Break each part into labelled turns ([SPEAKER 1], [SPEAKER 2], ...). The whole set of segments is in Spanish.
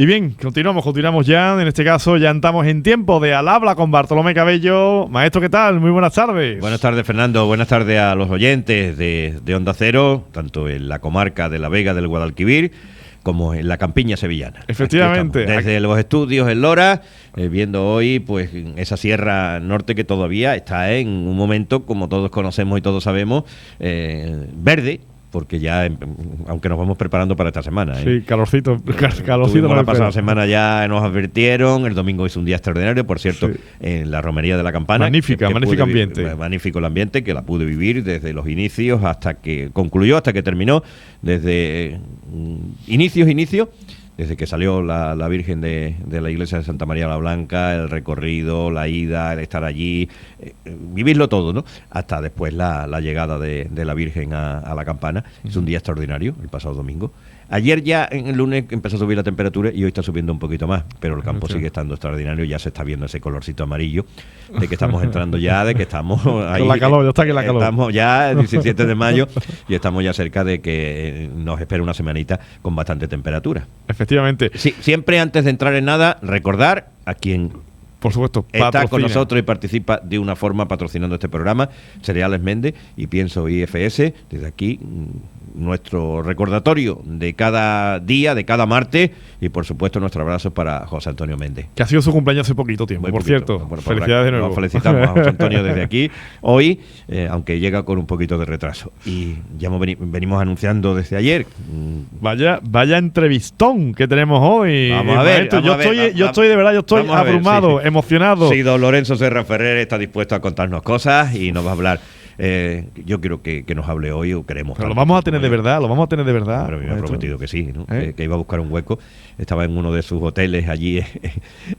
[SPEAKER 1] Y bien, continuamos ya. En este caso ya estamos en tiempo de Al Habla con Bartolomé Cabello. Maestro, ¿qué tal? Muy buenas tardes.
[SPEAKER 2] Buenas tardes, Fernando. Buenas tardes a los oyentes de Onda Cero, tanto en la comarca de La Vega del Guadalquivir como en la campiña sevillana.
[SPEAKER 1] Efectivamente.
[SPEAKER 2] Desde los estudios en Lora, viendo hoy pues esa sierra norte que todavía está en un momento, como todos conocemos y todos sabemos, verde. Porque ya, aunque nos vamos preparando para esta semana.
[SPEAKER 1] Sí, calorcito.
[SPEAKER 2] La pasada semana ya nos advirtieron, el domingo es un día extraordinario, por cierto, sí. En la romería de la Campana.
[SPEAKER 1] Magnífico ambiente.
[SPEAKER 2] Magnífico el ambiente, que la pude vivir desde los inicios hasta que concluyó, hasta que terminó, desde inicios, desde que salió la Virgen de la iglesia de Santa María la Blanca, el recorrido, la ida, el estar allí, vivirlo todo, ¿no? Hasta después la llegada de la Virgen a la Campana. Es un día extraordinario, el pasado domingo. Ayer ya, en el lunes, empezó a subir la temperatura y hoy está subiendo un poquito más, pero el campo sigue estando extraordinario, ya se está viendo ese colorcito amarillo, de que estamos entrando ya, de que estamos ahí.
[SPEAKER 1] Con la calor, ya está aquí la calor.
[SPEAKER 2] Estamos ya el 17 de mayo y estamos ya cerca de que nos espera una semanita con bastante temperatura.
[SPEAKER 1] Efectivamente.
[SPEAKER 2] Sí, siempre antes de entrar en nada, recordar a quien...
[SPEAKER 1] Por supuesto,
[SPEAKER 2] está con nosotros y participa de una forma patrocinando este programa, Cereales Méndez y Pienso IFS. Desde aquí, nuestro recordatorio de cada día, de cada martes, y por supuesto nuestro abrazo para José Antonio Méndez.
[SPEAKER 1] Que ha sido su cumpleaños hace poquito tiempo, por cierto.
[SPEAKER 2] Bueno,
[SPEAKER 1] felicidades de nuevo.
[SPEAKER 2] Nos felicitamos a José Antonio desde aquí, hoy, aunque llega con un poquito de retraso. Y ya venimos anunciando desde ayer.
[SPEAKER 1] Vaya entrevistón que tenemos hoy.
[SPEAKER 2] Vamos a ver.
[SPEAKER 1] Yo estoy de verdad, abrumado, emocionado.
[SPEAKER 2] Sí, don Lorenzo Serra Ferrer está dispuesto a contarnos cosas y nos va a hablar. Yo quiero que nos hable hoy, o queremos.
[SPEAKER 1] Pero lo vamos a tener de verdad.
[SPEAKER 2] Pero me ha prometido que sí, ¿no? Que iba a buscar un hueco. Estaba en uno de sus hoteles allí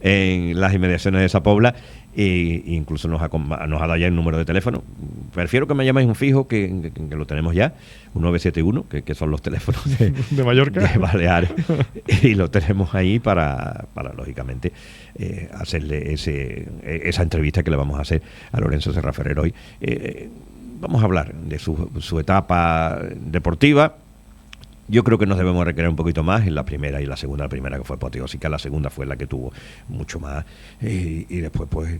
[SPEAKER 2] en las inmediaciones de esa Pobla e incluso nos ha dado ya el número de teléfono. Prefiero que me llaméis un fijo, que lo tenemos ya, un 971, que son los teléfonos
[SPEAKER 1] de Mallorca,
[SPEAKER 2] de Baleares, y lo tenemos ahí para lógicamente, hacerle esa entrevista que le vamos a hacer a Lorenzo Serra Ferrer hoy. Vamos a hablar de su etapa deportiva. Yo creo que nos debemos recrear un poquito más en la primera y la segunda. La primera que fue apoteósica, la segunda fue la que tuvo mucho más. Y después, pues,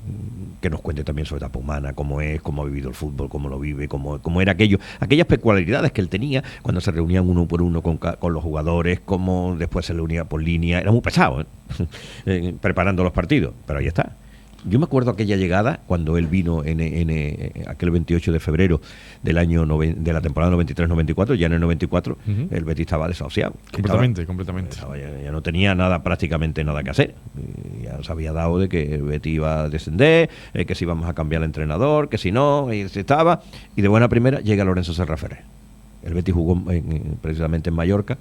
[SPEAKER 2] que nos cuente también su etapa humana, cómo ha vivido el fútbol, cómo lo vive, cómo era aquellas peculiaridades que él tenía cuando se reunían uno por uno con los jugadores, cómo después se le unía por línea. Era muy pesado, preparando los partidos, pero ahí está. Yo me acuerdo aquella llegada cuando él vino en aquel 28 de febrero del año de la temporada 93-94, ya en el 94, el Betis estaba desahuciado.
[SPEAKER 1] Completamente.
[SPEAKER 2] Ya no tenía prácticamente nada que hacer. Ya se había dado de que el Betis iba a descender, que si íbamos a cambiar el entrenador, que si no, y se estaba. Y de buena primera llega Lorenzo Serra Ferrer. El Betis jugó precisamente en Mallorca,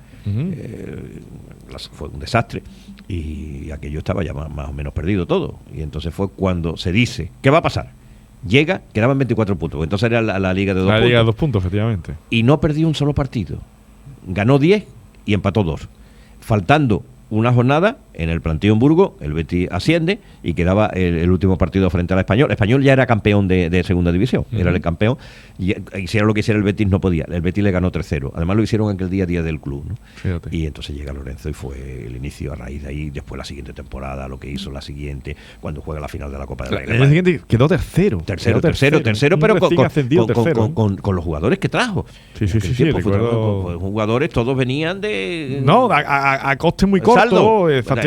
[SPEAKER 2] fue un desastre y aquello estaba ya más o menos perdido todo. Y entonces fue cuando se dice, ¿qué va a pasar? Llega, quedaban 24 puntos, entonces era la liga de 2 puntos.
[SPEAKER 1] La liga de 2 puntos, efectivamente.
[SPEAKER 2] Y no perdió un solo partido. Ganó 10 y empató 2. Faltando una jornada, en el Plantío en Burgos, el Betis asciende y quedaba el último partido frente al Español. El Español ya era campeón de segunda división, era el campeón, y hiciera lo que hiciera el Betis no podía. El Betis le ganó 3-0. Además lo hicieron aquel día del club, ¿no?
[SPEAKER 1] Fíjate.
[SPEAKER 2] Y entonces llega Lorenzo y fue el inicio a raíz de ahí. Después la siguiente temporada, lo que hizo la siguiente, cuando juega la final de la Copa del Rey.
[SPEAKER 1] La siguiente quedó tercero,
[SPEAKER 2] pero con los jugadores que trajo.
[SPEAKER 1] Sí,
[SPEAKER 2] recuerdo. Jugadores, todos venían de...
[SPEAKER 1] No, a coste muy corto.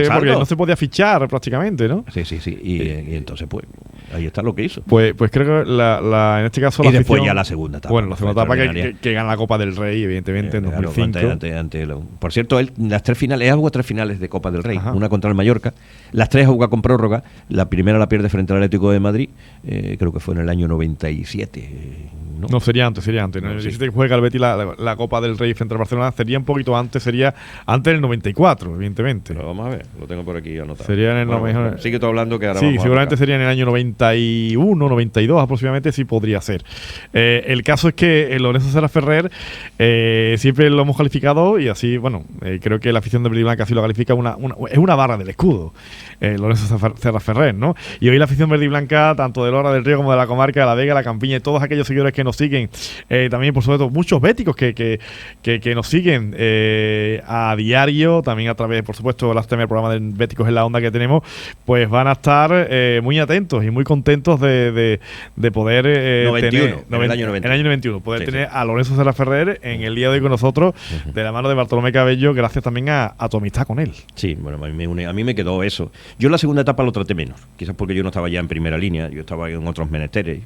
[SPEAKER 1] Porque no se podía fichar prácticamente, ¿no?
[SPEAKER 2] Sí. Y entonces, pues, ahí está lo que hizo.
[SPEAKER 1] Pues creo que en este caso
[SPEAKER 2] y después ya la segunda etapa.
[SPEAKER 1] Bueno, la segunda etapa que gana la Copa del Rey, evidentemente, en 2005.
[SPEAKER 2] Por cierto, las 3 finales, él jugó 3 finales de Copa del Rey. Ajá. Una contra el Mallorca. Las 3 jugó con prórroga. La primera la pierde frente al Atlético de Madrid. Creo que fue en el año 97.
[SPEAKER 1] No, sería antes. En el 97 juega el Betis la Copa del Rey frente al Barcelona. Sería un poquito antes, sería antes del 94, evidentemente.
[SPEAKER 2] Pero vamos a ver, lo tengo por aquí anotado.
[SPEAKER 1] Sería en el
[SPEAKER 2] sigue tú hablando que ahora
[SPEAKER 1] sí, seguramente sería en el año 90 91, 92 aproximadamente sí podría ser. El caso es que Lorenzo Serra Ferrer siempre lo hemos calificado, y así, bueno, creo que la afición de Verde y Blanca así lo califica, es una barra del escudo, Lorenzo Serra Ferrer, ¿no? Y hoy la afición verde y blanca, tanto de Lora del Río como de la comarca de La Vega, La Campiña, y todos aquellos seguidores que nos siguen, también por supuesto muchos béticos que nos siguen a diario, también a través, por supuesto, del programa de Béticos en la Onda que tenemos, pues van a estar muy atentos y muy contentos de poder tener
[SPEAKER 2] en el año 91,
[SPEAKER 1] poder tener a Lorenzo Serra Ferrer en el día de hoy con nosotros, de la mano de Bartolomé Cabello, gracias también a tu amistad con él.
[SPEAKER 2] Sí, bueno, a mí me quedó eso. Yo la segunda etapa lo traté menos, quizás porque yo no estaba ya en primera línea, yo estaba en otros menesteres,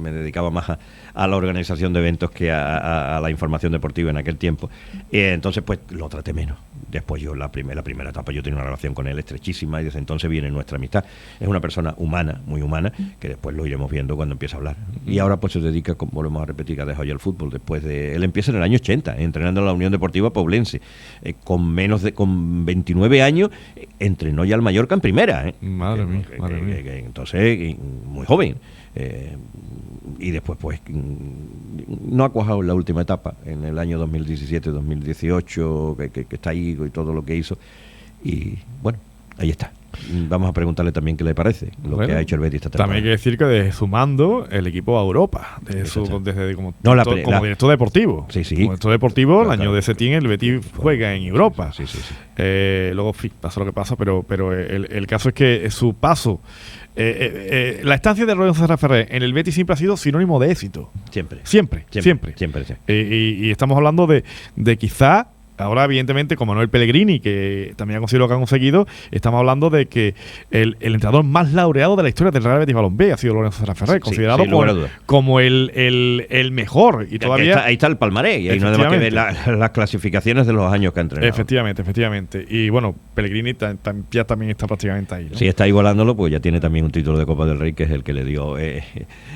[SPEAKER 2] me dedicaba más a la organización de eventos que a la información deportiva en aquel tiempo. Entonces, pues lo traté menos. Después yo, la primera etapa, yo tenía una relación con él estrechísima, y desde entonces viene nuestra amistad. Es una persona humana, muy humana, que después lo iremos viendo cuando empiece a hablar. Y ahora pues se dedica, como volvemos a repetir, a dejar ya el fútbol. Él empieza en el año 80, entrenando en la Unión Deportiva Poblense. Con 29 años, entrenó ya al Mallorca en primera.
[SPEAKER 1] Madre mía.
[SPEAKER 2] Entonces, muy joven. Y después pues no ha cuajado en la última etapa, en el año 2017-2018, que está ahí y todo lo que hizo. Y bueno, ahí está. Vamos a preguntarle también qué le parece lo que ha hecho el Betis esta temporada.
[SPEAKER 1] También hay que decir que desde su mando el equipo a Europa, como director deportivo.
[SPEAKER 2] Sí.
[SPEAKER 1] Como director deportivo, el año de Setién el Betis juega en Europa.
[SPEAKER 2] Sí.
[SPEAKER 1] Luego pasa lo que pasa, pero el caso es que su paso, la estancia de Lorenzo Serra Ferrer en el Betis siempre ha sido sinónimo de éxito. Siempre. Y estamos hablando de quizá. Ahora, evidentemente, como Manuel Pellegrini, que también ha conseguido lo que ha conseguido, estamos hablando de que el entrenador más laureado de la historia del Real Betis Balompié ha sido Lorenzo Serra Ferrer, considerado como el mejor. Y todavía
[SPEAKER 2] ahí está el palmarés, y ahí no hay más que ver las clasificaciones de los años que ha entrenado.
[SPEAKER 1] Efectivamente. Y bueno, Pellegrini ya también está prácticamente ahí, ¿no?
[SPEAKER 2] Sí, está igualándolo, pues ya tiene también un título de Copa del Rey, que es el que le dio en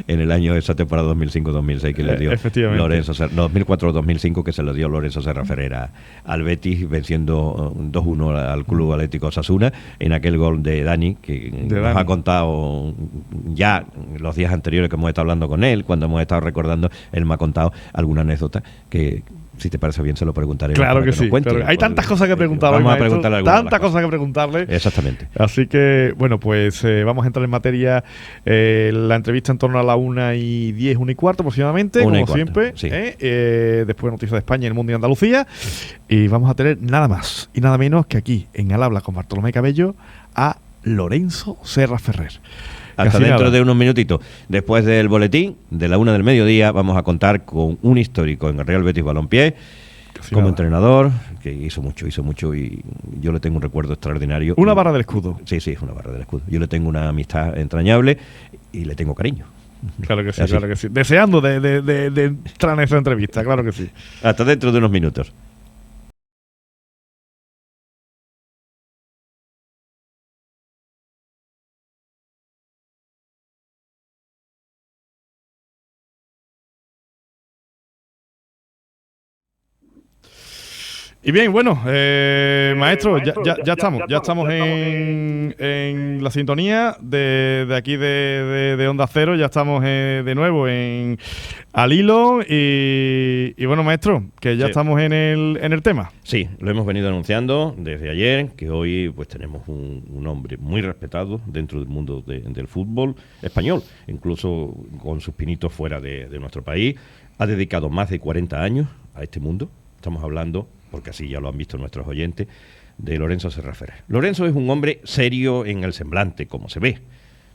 [SPEAKER 2] el año de esa temporada 2005-2006, que le dio Lorenzo Serra, 2004-2005, que se lo dio Lorenzo Serra Ferrer al Betis, venciendo 2-1 al Club Atlético Osasuna en aquel gol de Dani, que nos ha contado ya los días anteriores que hemos estado hablando con él, cuando hemos estado recordando, él me ha contado alguna anécdota que, si te parece bien, se lo preguntaré.
[SPEAKER 1] Claro que sí. Hay tantas cosas que preguntarle.
[SPEAKER 2] Vamos a preguntarle algunas.
[SPEAKER 1] Tantas cosas que preguntarle.
[SPEAKER 2] Exactamente.
[SPEAKER 1] Así que, bueno, pues vamos a entrar en materia. La entrevista en torno a la 1:10, 1:15 aproximadamente, como siempre.
[SPEAKER 2] Sí.
[SPEAKER 1] Después noticias de España, el mundo y Andalucía. Y vamos a tener nada más y nada menos que aquí, en Al Habla con Bartolomé Cabello, a Lorenzo Serra Ferrer.
[SPEAKER 2] Hasta dentro de unos minutitos. Después del boletín de la 1 del mediodía, vamos a contar con un histórico en el Real Betis Balompié, como entrenador, que hizo mucho, y yo le tengo un recuerdo extraordinario.
[SPEAKER 1] Una barra del escudo.
[SPEAKER 2] Sí, es una barra del escudo. Yo le tengo una amistad entrañable y le tengo cariño.
[SPEAKER 1] Claro que sí. Deseando de entrar en esa entrevista, claro que sí.
[SPEAKER 2] Hasta dentro de unos minutos.
[SPEAKER 1] Y bien, bueno, maestro, ya estamos en la sintonía de aquí de Onda Cero, ya estamos de nuevo al hilo y bueno, maestro, que ya estamos en el tema.
[SPEAKER 2] Sí, lo hemos venido anunciando desde ayer, que hoy pues tenemos un hombre muy respetado dentro del mundo del fútbol español, incluso con sus pinitos fuera de nuestro país. Ha dedicado más de 40 años a este mundo. Estamos hablando, porque así ya lo han visto nuestros oyentes, de Lorenzo Serra Ferrer. Lorenzo es un hombre serio en el semblante, como se ve.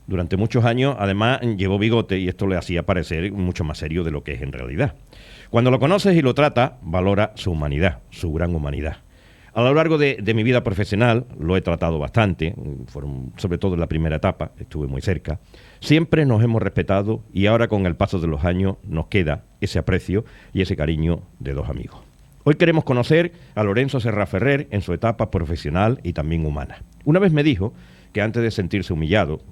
[SPEAKER 2] Durante muchos años, además, llevó bigote y esto le hacía parecer mucho más serio de lo que es en realidad. Cuando lo conoces y lo tratas, valora su humanidad, su gran humanidad. A lo largo de mi vida profesional, lo he tratado bastante, sobre todo en la primera etapa, estuve muy cerca. Siempre nos hemos respetado y ahora con el paso de los años nos queda ese aprecio y ese cariño de dos amigos. Hoy queremos conocer a Lorenzo Serra Ferrer en su etapa profesional y también humana. Una vez me dijo que antes de sentirse humillado,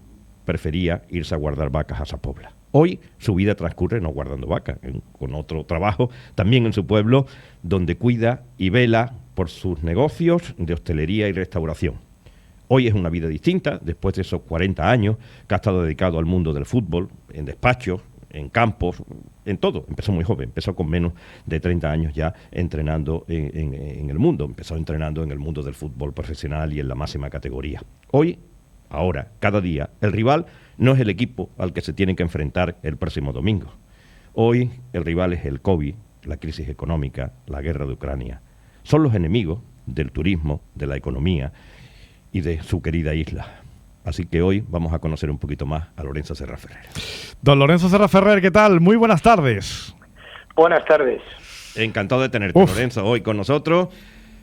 [SPEAKER 2] prefería irse a guardar vacas a Sa Pobla. Hoy su vida transcurre no guardando vacas, con otro trabajo, también en su pueblo, donde cuida y vela por sus negocios de hostelería y restauración. Hoy es una vida distinta, después de esos 40 años que ha estado dedicado al mundo del fútbol, en despachos, en campos, en todo. Empezó muy joven, empezó con menos de 30 años ya entrenando en el mundo. Empezó entrenando en el mundo del fútbol profesional y en la máxima categoría. Hoy, ahora, cada día, el rival no es el equipo al que se tiene que enfrentar el próximo domingo. Hoy el rival es el COVID, la crisis económica, la guerra de Ucrania. Son los enemigos del turismo, de la economía y de su querida isla. Así que hoy vamos a conocer un poquito más a Lorenzo Serra Ferrer.
[SPEAKER 1] Don Lorenzo Serra Ferrer, ¿qué tal? Muy buenas tardes.
[SPEAKER 3] Buenas tardes.
[SPEAKER 2] Encantado de tenerte, Lorenzo, hoy con nosotros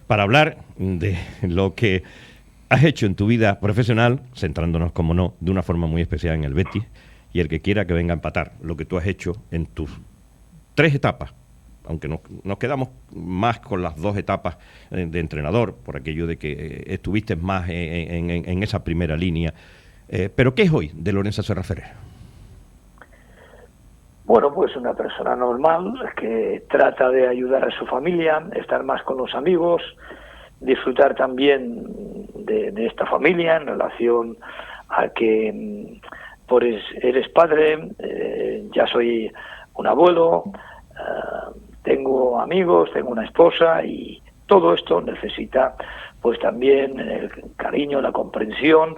[SPEAKER 2] para hablar de lo que has hecho en tu vida profesional, centrándonos, como no, de una forma muy especial en el Betis, y el que quiera que venga a empatar lo que tú has hecho en tus 3 etapas, aunque nos quedamos más con las 2 etapas de entrenador, por aquello de que estuviste más en esa primera línea. Pero ¿qué es hoy de Lorenzo Serra Ferrer?
[SPEAKER 3] Bueno, pues una persona normal que trata de ayudar a su familia, estar más con los amigos, disfrutar también de esta familia en relación a que pues eres padre, ya soy un abuelo, tengo amigos, tengo una esposa y todo esto necesita pues también el cariño, la comprensión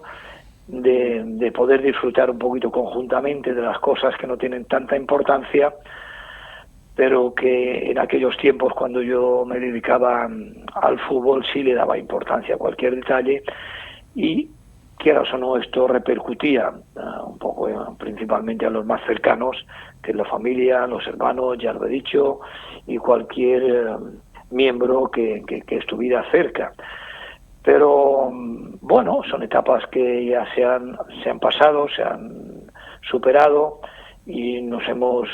[SPEAKER 3] de poder disfrutar un poquito conjuntamente de las cosas que no tienen tanta importancia, pero que en aquellos tiempos cuando yo me dedicaba al fútbol sí le daba importancia a cualquier detalle y quieras o no esto repercutía un poco principalmente a los más cercanos, que es la familia, los hermanos, ya lo he dicho, y cualquier miembro que estuviera cerca. Pero bueno, son etapas que ya se han pasado, se han superado y nos hemos,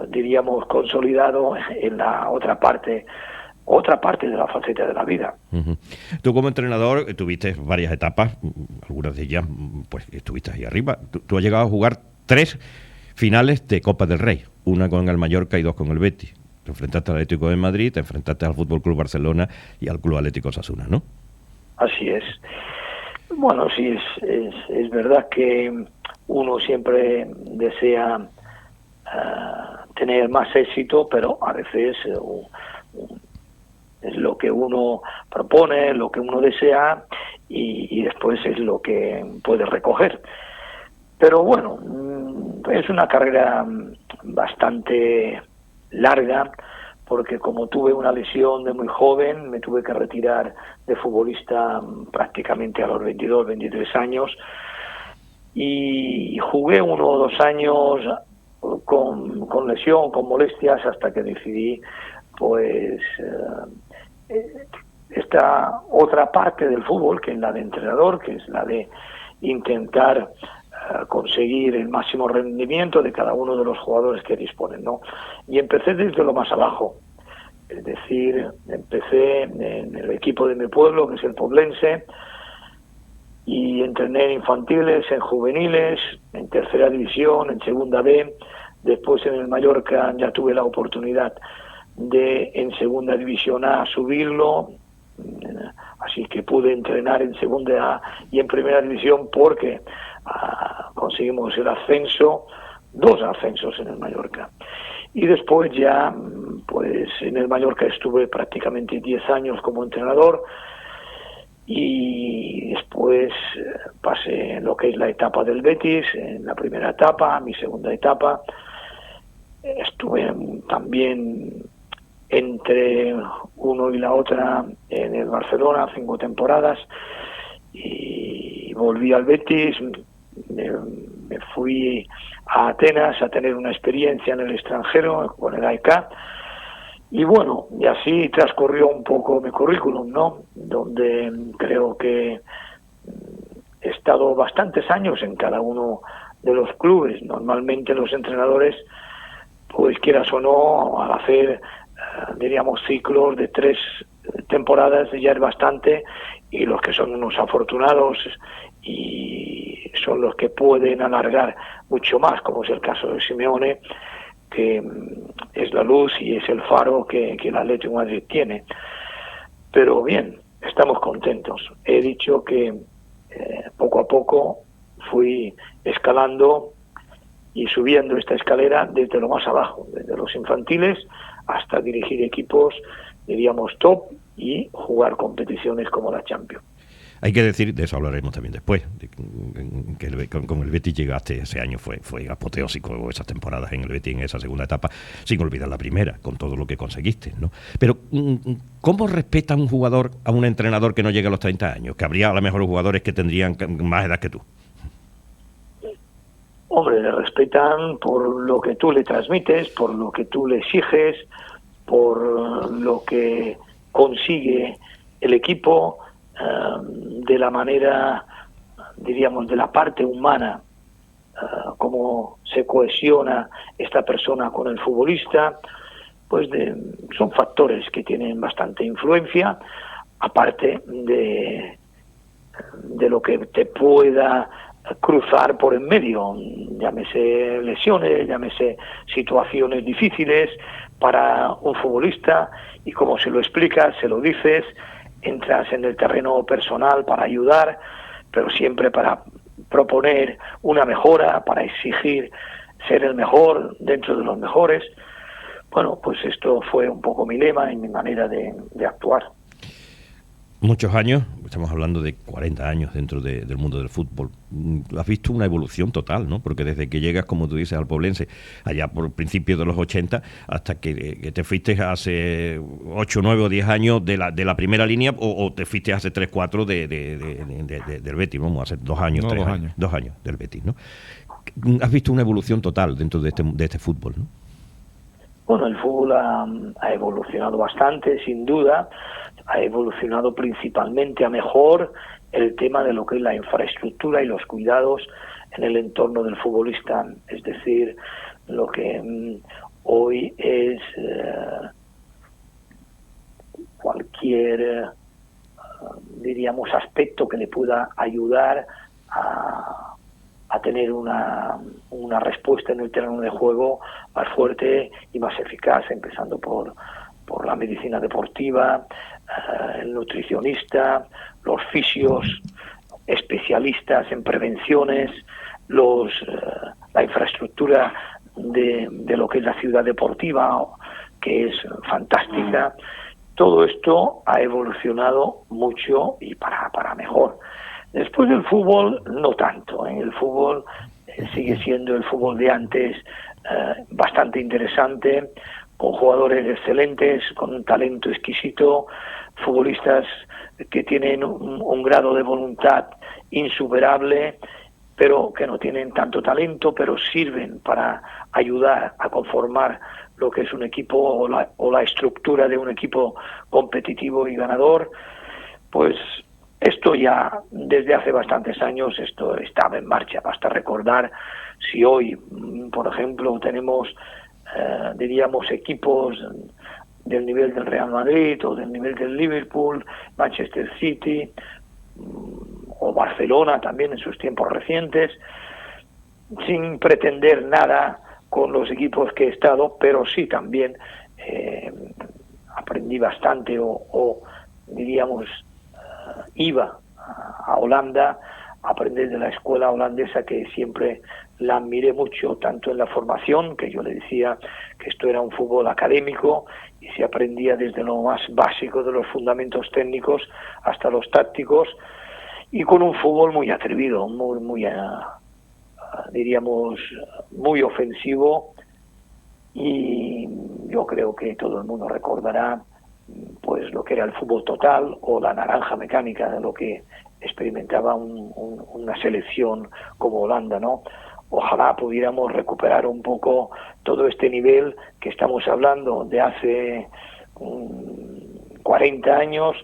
[SPEAKER 3] diríamos, consolidado en la otra parte de la faceta de la vida.
[SPEAKER 2] Uh-huh. Tú como entrenador tuviste varias etapas, algunas de ellas pues estuviste ahí arriba. Tú has llegado a jugar 3 finales de Copa del Rey, una con el Mallorca y 2 con el Betis. Te enfrentaste al Atlético de Madrid, te enfrentaste al Fútbol Club Barcelona y al Club Atlético Osasuna, ¿no?
[SPEAKER 3] Así es. Bueno, sí, es verdad que uno siempre desea tener más éxito, pero a veces es lo que uno propone, lo que uno desea y después es lo que puede recoger. Pero bueno, es una carrera bastante larga porque como tuve una lesión de muy joven, me tuve que retirar de futbolista prácticamente a los 22, 23 años y jugué 1 o 2 años con lesión, con molestias, hasta que decidí pues esta otra parte del fútbol, que es la de entrenador, que es la de intentar conseguir el máximo rendimiento de cada uno de los jugadores que disponen, ¿no? Y empecé desde lo más abajo, es decir, empecé en el equipo de mi pueblo, que es el Poblense, y entrené en infantiles, en juveniles, en tercera división, en segunda B, después en el Mallorca ya tuve la oportunidad de en segunda división A subirlo, así que pude entrenar en segunda A y en primera división porque conseguimos el ascenso, 2 ascensos en el Mallorca. Y después ya, pues en el Mallorca estuve prácticamente 10 años como entrenador y después pasé en lo que es la etapa del Betis, en la primera etapa, mi segunda etapa. Estuve también entre uno y la otra en el Barcelona 5 temporadas y volví al Betis, me fui a Atenas a tener una experiencia en el extranjero con el AEK y bueno, y así transcurrió un poco mi currículum, ¿no? Donde creo que he estado bastantes años en cada uno de los clubes. Normalmente los entrenadores, pues quieras o no, al hacer diríamos ciclos de 3 temporadas ya es bastante, y los que son unos afortunados y son los que pueden alargar mucho más, como es el caso de Simeone, que es la luz y es el faro que el Atlético de Madrid tiene. Pero bien, estamos contentos. He dicho que Poco a poco fui escalando y subiendo esta escalera desde lo más abajo, desde los infantiles hasta dirigir equipos, diríamos, top y jugar competiciones como la Champions.
[SPEAKER 2] Hay que decir, de eso hablaremos también después, que con el Betis llegaste ese año, fue apoteósico esas temporadas en el Betis, en esa segunda etapa, sin olvidar la primera, con todo lo que conseguiste, ¿no? Pero, ¿cómo respeta un jugador a un entrenador que no llega a los 30 años? Que habría a lo mejor jugadores que tendrían más edad que tú.
[SPEAKER 3] Hombre, le respetan por lo que tú le transmites, por lo que tú le exiges, por lo que consigue el equipo, de la manera, diríamos, de la parte humana, cómo se cohesiona esta persona con el futbolista, pues son factores que tienen bastante influencia, aparte de lo que te pueda cruzar por en medio, llámese lesiones, llámese situaciones difíciles para un futbolista, y como se lo explicas, se lo dices, entras en el terreno personal para ayudar, pero siempre para proponer una mejora, para exigir ser el mejor dentro de los mejores. Bueno, pues esto fue un poco mi lema y mi manera de actuar.
[SPEAKER 2] Muchos años, estamos hablando de 40 años dentro del mundo del fútbol. Has visto una evolución total, ¿no? Porque desde que llegas, como tú dices, al Poblense, allá por principios de los 80, hasta que te fuiste hace 8, 9 o 10 años de la primera línea, o te fuiste hace 3, 4 del Betis, vamos, hace 2 años, 3 años. 2 años del Betis, ¿no? Has visto una evolución total dentro de este fútbol, ¿no?
[SPEAKER 3] Bueno, el fútbol ha evolucionado bastante, sin duda. Ha evolucionado principalmente a mejor el tema de lo que es la infraestructura y los cuidados en el entorno del futbolista. Es decir, lo que hoy es cualquier, diríamos, aspecto que le pueda ayudar a tener una respuesta en el terreno de juego más fuerte y más eficaz, empezando por la medicina deportiva, el nutricionista, los fisios, especialistas en prevenciones, la infraestructura de lo que es la ciudad deportiva, que es fantástica. Todo esto ha evolucionado mucho y para mejor. Después del fútbol, no tanto. El fútbol sigue siendo el fútbol de antes, bastante interesante, con jugadores excelentes, con un talento exquisito, futbolistas que tienen un grado de voluntad insuperable, pero que no tienen tanto talento, pero sirven para ayudar a conformar lo que es un equipo o la estructura de un equipo competitivo y ganador. Pues esto ya desde hace bastantes años esto estaba en marcha. Basta recordar si hoy, por ejemplo, tenemos diríamos equipos del nivel del Real Madrid o del nivel del Liverpool, Manchester City o Barcelona también en sus tiempos recientes, sin pretender nada con los equipos que he estado, pero sí también aprendí bastante o diríamos iba a Holanda a aprender de la escuela holandesa, que siempre la admiré mucho, tanto en la formación, que yo le decía que esto era un fútbol académico y se aprendía desde lo más básico de los fundamentos técnicos hasta los tácticos, y con un fútbol muy atrevido, muy diríamos muy ofensivo, y yo creo que todo el mundo recordará pues lo que era el fútbol total o la naranja mecánica de lo que experimentaba una selección como Holanda, ¿no? Ojalá pudiéramos recuperar un poco todo este nivel que estamos hablando de hace 40 años,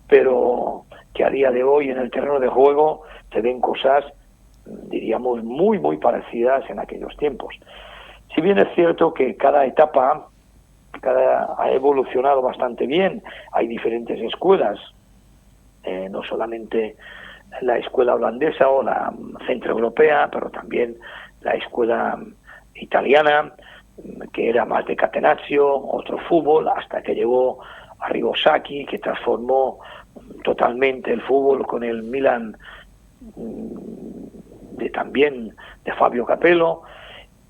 [SPEAKER 3] pero que a día de hoy en el terreno de juego se ven cosas, diríamos, muy parecidas en aquellos tiempos. Si bien es cierto que cada etapa ha evolucionado bastante bien, hay diferentes escuelas, no solamente la escuela holandesa o la centroeuropea, pero también la escuela italiana, que era más de catenaccio, otro fútbol, hasta que llegó Arrigo Sacchi, que transformó totalmente el fútbol con el Milan también de Fabio Capello,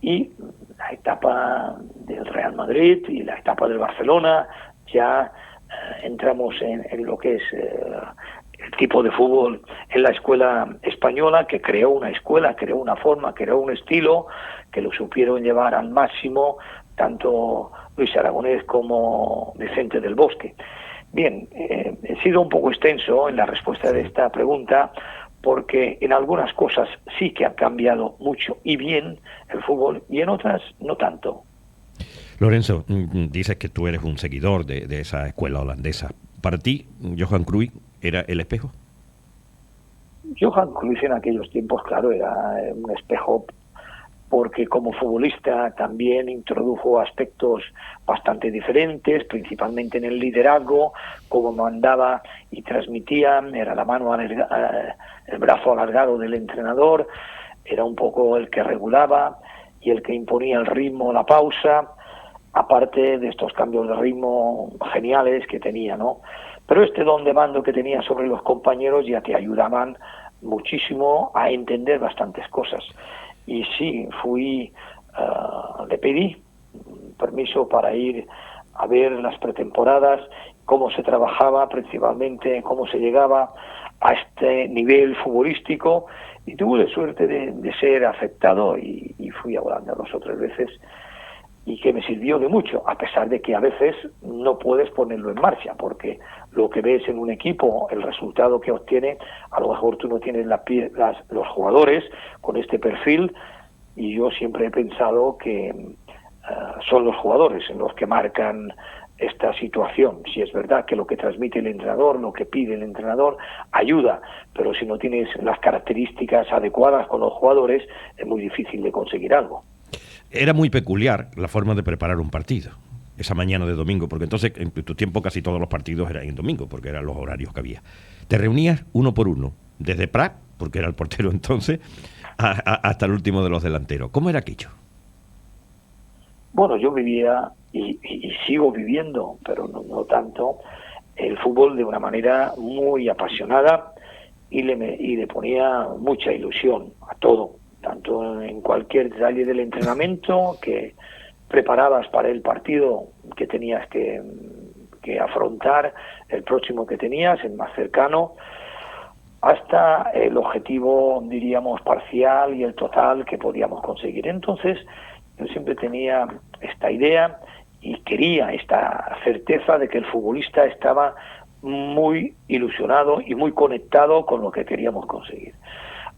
[SPEAKER 3] y la etapa del Real Madrid y la etapa del Barcelona. Ya entramos en lo que es el tipo de fútbol en la escuela española, que creó una escuela, creó una forma, creó un estilo, que lo supieron llevar al máximo tanto Luis Aragonés como Vicente del Bosque. Bien, he sido un poco extenso en la respuesta de esta pregunta, porque en algunas cosas sí que ha cambiado mucho y bien el fútbol, y en otras no tanto.
[SPEAKER 2] Lorenzo, dices que tú eres un seguidor de esa escuela holandesa. ¿Para ti, Johan Cruyff era el espejo?
[SPEAKER 3] Johan Cruyff en aquellos tiempos, claro, era un espejo, porque como futbolista también introdujo aspectos bastante diferentes, principalmente en el liderazgo, como mandaba y transmitía, era la mano, el brazo alargado del entrenador, era un poco el que regulaba y el que imponía el ritmo, la pausa, aparte de estos cambios de ritmo geniales que tenía, ¿no? Pero este don de mando que tenía sobre los compañeros ya te ayudaban muchísimo a entender bastantes cosas. Y sí, le pedí permiso para ir a ver las pretemporadas, cómo se trabajaba, principalmente cómo se llegaba a este nivel futbolístico, y tuve la suerte de ser aceptado y fui a Holanda 2 o 3 veces, y que me sirvió de mucho, a pesar de que a veces no puedes ponerlo en marcha, porque lo que ves en un equipo, el resultado que obtiene, a lo mejor tú no tienes los jugadores con este perfil, y yo siempre he pensado que son los jugadores en los que marcan esta situación. Si es verdad que lo que transmite el entrenador, lo que pide el entrenador, ayuda, pero si no tienes las características adecuadas con los jugadores, es muy difícil de conseguir algo.
[SPEAKER 2] Era muy peculiar la forma de preparar un partido, esa mañana de domingo, porque entonces en tu tiempo casi todos los partidos eran en domingo, porque eran los horarios que había. Te reunías uno por uno, desde Prat, porque era el portero entonces, hasta el último de los delanteros. ¿Cómo era aquello?
[SPEAKER 3] Bueno, yo vivía y sigo viviendo, pero no tanto, el fútbol de una manera muy apasionada, y le ponía mucha ilusión a todo, tanto en cualquier detalle del entrenamiento que preparabas para el partido que tenías que afrontar, el próximo que tenías, el más cercano, hasta el objetivo, diríamos, parcial y el total que podíamos conseguir. Entonces, yo siempre tenía esta idea y quería esta certeza de que el futbolista estaba muy ilusionado y muy conectado con lo que queríamos conseguir.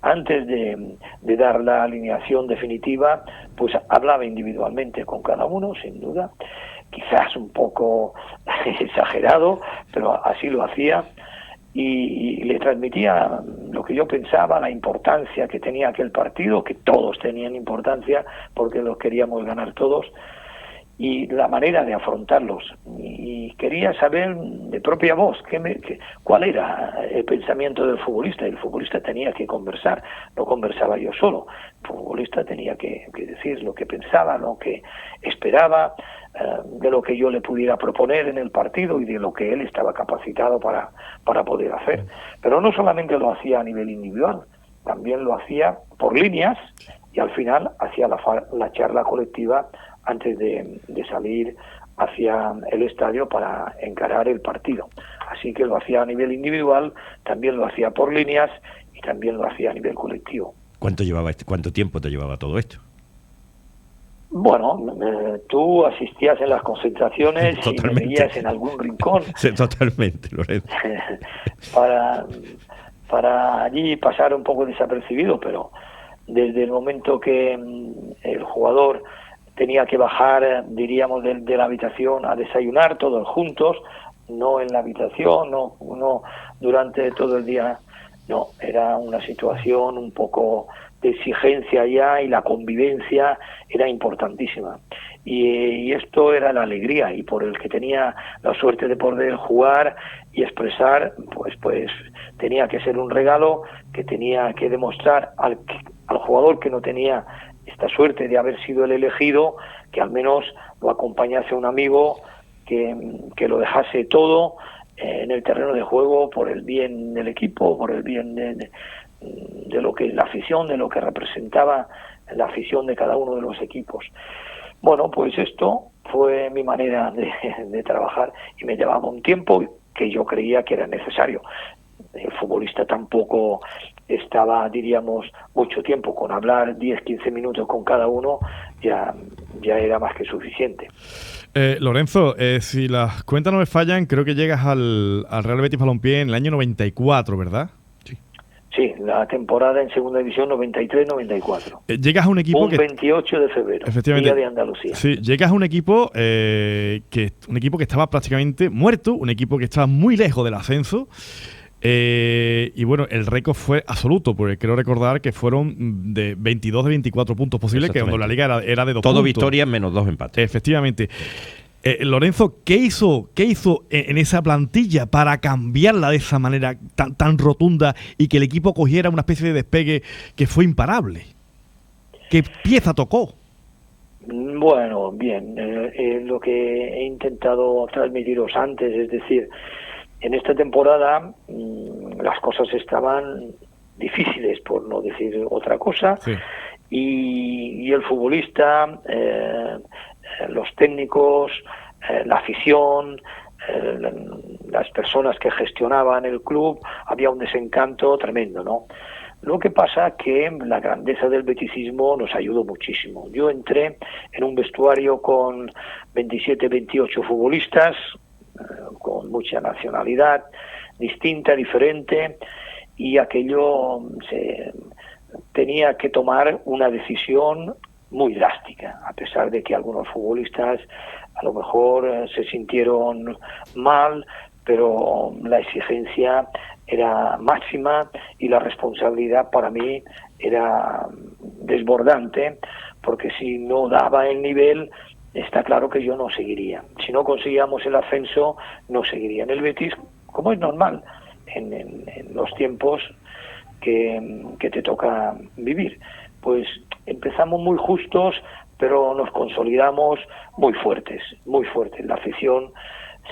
[SPEAKER 3] Antes de dar la alineación definitiva, pues hablaba individualmente con cada uno, sin duda, quizás un poco exagerado, pero así lo hacía, y le transmitía lo que yo pensaba, la importancia que tenía aquel partido, que todos tenían importancia porque los queríamos ganar todos, y la manera de afrontarlos. Y quería saber de propia voz cuál era el pensamiento del futbolista. El futbolista tenía que conversar, no conversaba yo solo. El futbolista tenía que decir lo que pensaba, lo que esperaba, de lo que yo le pudiera proponer en el partido y de lo que él estaba capacitado para poder hacer. Pero no solamente lo hacía a nivel individual, también lo hacía por líneas, y al final hacía la charla colectiva antes de salir hacia el estadio para encarar el partido. Así que lo hacía a nivel individual, también lo hacía por líneas y también lo hacía a nivel colectivo.
[SPEAKER 2] ¿Cuánto tiempo te llevaba todo esto?
[SPEAKER 3] Bueno, tú asistías en las concentraciones y me veías en algún rincón.
[SPEAKER 2] Sí, totalmente, Lorenzo.
[SPEAKER 3] para allí pasar un poco desapercibido, pero desde el momento que el jugador tenía que bajar, diríamos, de la habitación a desayunar todos juntos, no en la habitación, no durante todo el día, no, era una situación un poco de exigencia ya, y la convivencia era importantísima. Y esto era la alegría, y por el que tenía la suerte de poder jugar y expresar, pues tenía que ser un regalo que tenía que demostrar al jugador que no tenía esta suerte de haber sido el elegido, que al menos lo acompañase un amigo, que lo dejase todo en el terreno de juego por el bien del equipo, por el bien de lo que es la afición, de lo que representaba la afición de cada uno de los equipos. Bueno, pues esto fue mi manera de trabajar y me llevaba un tiempo que yo creía que era necesario. El futbolista tampoco estaba, diríamos, mucho tiempo. Con hablar 10-15 minutos con cada uno ya era más que suficiente.
[SPEAKER 1] Lorenzo, si las cuentas no me fallan, creo que llegas al Real Betis Balompié en el año 94, ¿verdad?
[SPEAKER 3] Sí, la temporada en segunda división 93-94.
[SPEAKER 1] Llegas a un equipo
[SPEAKER 3] un 28 de febrero,
[SPEAKER 1] efectivamente,
[SPEAKER 3] día de Andalucía.
[SPEAKER 1] Sí, llegas a un equipo que estaba prácticamente muerto, un equipo que estaba muy lejos del ascenso. Y bueno, el récord fue absoluto, porque creo recordar que fueron de 22 de 24 puntos posibles, que cuando la liga era de 2 puntos.
[SPEAKER 2] Todo victorias menos 2 empates.
[SPEAKER 1] Efectivamente. Lorenzo, ¿qué hizo en esa plantilla para cambiarla de esa manera tan rotunda y que el equipo cogiera una especie de despegue que fue imparable? ¿Qué pieza tocó?
[SPEAKER 3] Bueno, bien, lo que he intentado transmitiros antes, es decir, en esta temporada las cosas estaban difíciles, por no decir otra cosa,
[SPEAKER 1] sí.
[SPEAKER 3] y el futbolista, los técnicos, la afición, las personas que gestionaban el club, había un desencanto tremendo, ¿no? Lo que pasa que la grandeza del beticismo nos ayudó muchísimo. Yo entré en un vestuario con 27, 28 futbolistas, con mucha nacionalidad, distinta, diferente, y aquello tenía que tomar una decisión muy drástica, a pesar de que algunos futbolistas a lo mejor se sintieron mal, pero la exigencia era máxima y la responsabilidad para mí era desbordante, porque si no daba el nivel, está claro que yo no seguiría. Si no conseguíamos el ascenso, no seguiría en el Betis, como es normal en los tiempos que te toca vivir. Pues empezamos muy justos, pero nos consolidamos muy fuertes, muy fuertes. La afición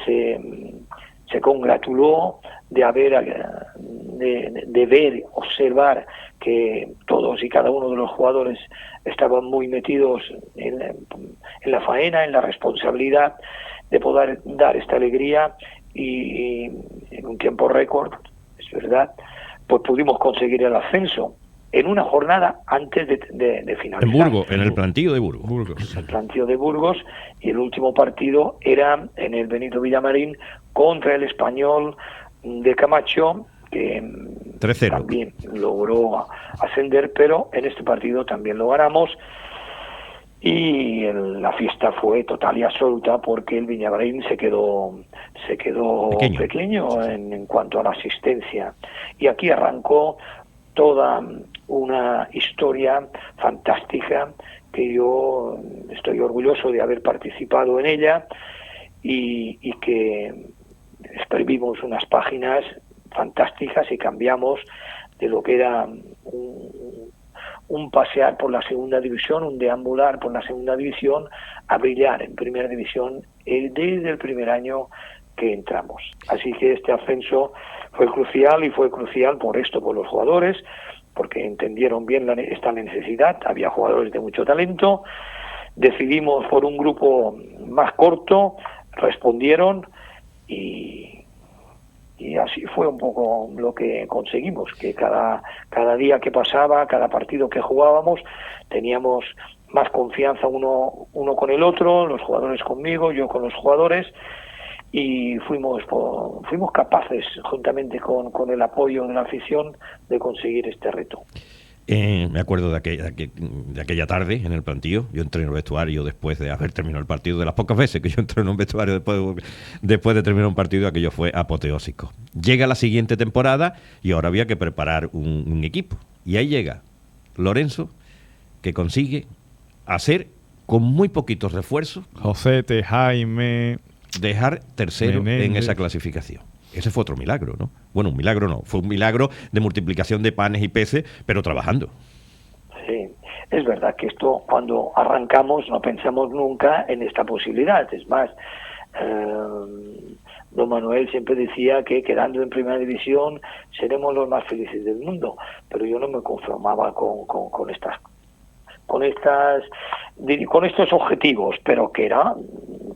[SPEAKER 3] se congratuló de ver, observar que todos y cada uno de los jugadores estaban muy metidos en la faena, en la responsabilidad de poder dar esta alegría, y en un tiempo récord, es verdad, pues pudimos conseguir el ascenso en una jornada antes de finalizar.
[SPEAKER 2] En Burgos, en el plantío de Burgos.
[SPEAKER 3] El plantío de Burgos, y el último partido era en el Benito Villamarín contra el Español de Camacho, que
[SPEAKER 2] 3-0.
[SPEAKER 3] también logró ascender, pero en este partido también lo ganamos, y la fiesta fue total y absoluta, porque el Villamarín se quedó pequeño en cuanto a la asistencia, y aquí arrancó toda una historia fantástica que yo estoy orgulloso de haber participado en ella, y que escribimos unas páginas fantásticas y cambiamos de lo que era un pasear por la segunda división, un deambular por la segunda división, a brillar en primera división desde el primer año que entramos. Así que este ascenso fue crucial, y fue crucial por esto, por los jugadores, porque entendieron bien esta necesidad. Había jugadores de mucho talento. Decidimos por un grupo más corto, respondieron, y así fue un poco lo que conseguimos, que cada día que pasaba, cada partido que jugábamos, teníamos más confianza uno con el otro, los jugadores conmigo, yo con los jugadores, y fuimos capaces, juntamente con el apoyo de la afición, de conseguir este reto.
[SPEAKER 2] Me acuerdo de aquella tarde en el plantío. Yo entré en el vestuario después de haber terminado el partido. De las pocas veces que yo entré en un vestuario después de terminar un partido, aquello fue apoteósico. Llega la siguiente temporada y ahora había que preparar un equipo. Y ahí llega Lorenzo, que consigue hacer, con muy poquitos refuerzos,
[SPEAKER 1] Josete, Jaime,
[SPEAKER 2] dejar tercero
[SPEAKER 1] Menéndez
[SPEAKER 2] en esa clasificación. Ese fue otro milagro, ¿no? Bueno, un milagro no, fue un milagro de multiplicación de panes y peces, pero trabajando.
[SPEAKER 3] Sí, es verdad que esto, cuando arrancamos, no pensamos nunca en esta posibilidad. Es más, Don Manuel siempre decía que quedando en primera división seremos los más felices del mundo, pero yo no me conformaba con estos objetivos, pero que era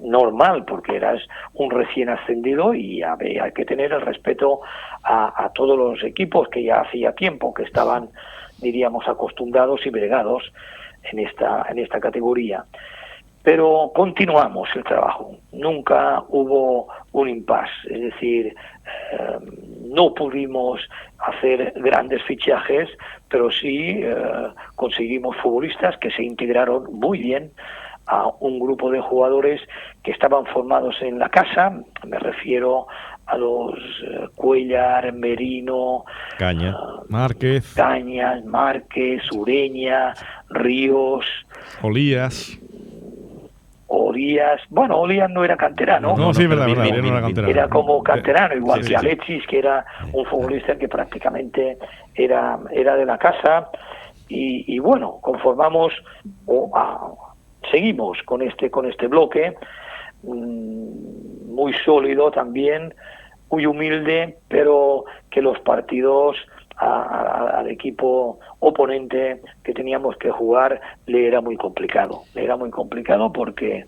[SPEAKER 3] normal porque eras un recién ascendido y había que tener el respeto a todos los equipos que ya hacía tiempo que estaban, diríamos, acostumbrados y bregados en esta categoría. Pero continuamos el trabajo, nunca hubo un impasse, es decir, no pudimos hacer grandes fichajes, pero sí conseguimos futbolistas que se integraron muy bien a un grupo de jugadores que estaban formados en la casa, me refiero a los Cuellar, Merino,
[SPEAKER 1] Márquez,
[SPEAKER 3] Ureña, Ríos, Olías, bueno, Olías no era canterano.
[SPEAKER 1] No, sí, verdad, no era canterano.
[SPEAKER 3] Era como canterano, igual
[SPEAKER 1] sí,
[SPEAKER 3] que Alexis, que era un futbolista que prácticamente era de la casa. Y bueno, seguimos con este bloque, muy sólido también, muy humilde, pero que los partidos al equipo oponente que teníamos que jugar le era muy complicado porque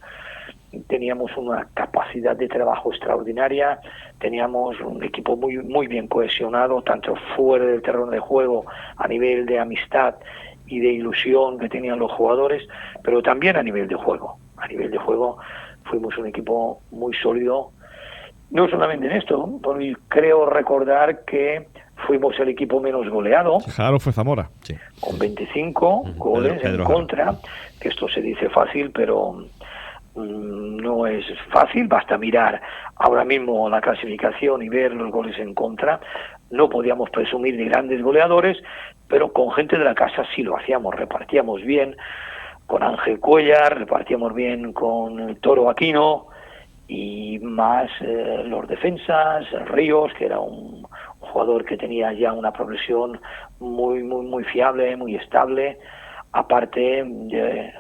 [SPEAKER 3] teníamos una capacidad de trabajo extraordinaria, teníamos un equipo muy muy bien cohesionado, tanto fuera del terreno de juego, a nivel de amistad y de ilusión que tenían los jugadores, pero también a nivel de juego fuimos un equipo muy sólido, no solamente en esto, porque creo recordar que fuimos el equipo menos goleado.
[SPEAKER 1] Claro, fue Zamora.
[SPEAKER 3] Sí. Con 25 goles en contra, que esto se dice fácil, pero no es fácil, basta mirar ahora mismo la clasificación y ver los goles en contra. No podíamos presumir de grandes goleadores, pero con gente de la casa sí lo hacíamos, repartíamos bien con Ángel Cuellar, repartíamos bien con el Toro Aquino y más los defensas, Ríos, que era un jugador que tenía ya una progresión muy muy muy fiable, muy estable, aparte de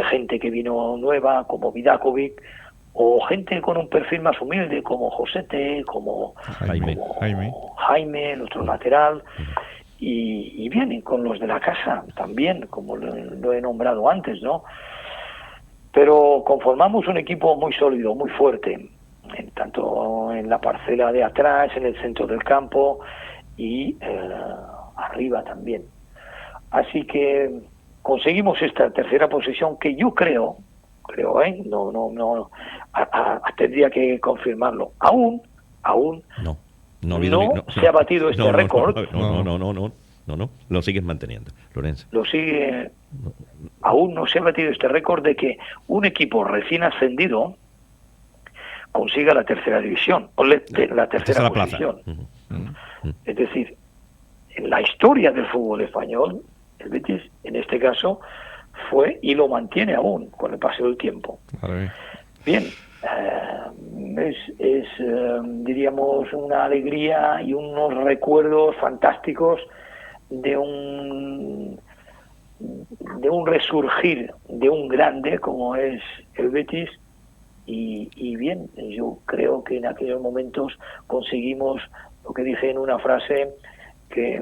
[SPEAKER 3] gente que vino nueva como Vidakovic, o gente con un perfil más humilde como Josete, como Jaime, el otro lateral, y vienen con los de la casa también, como lo he nombrado antes, ¿no? Pero conformamos un equipo muy sólido, muy fuerte, tanto en la parcela de atrás, en el centro del campo y arriba también. Así que conseguimos esta tercera posición que yo creo, no, tendría que confirmarlo. Aún no se ha batido este récord.
[SPEAKER 2] No, lo sigues manteniendo, Lorenzo.
[SPEAKER 3] Aún no se ha batido este récord de que un equipo recién ascendido consiga la tercera división, o la tercera posición. Es decir, en la historia del fútbol español, el Betis, en este caso, fue y lo mantiene aún con el paso del tiempo.
[SPEAKER 1] Vale.
[SPEAKER 3] Bien, diríamos, una alegría y unos recuerdos fantásticos de un resurgir de un grande como es el Betis. Y bien, yo creo que en aquellos momentos conseguimos lo que dije en una frase, que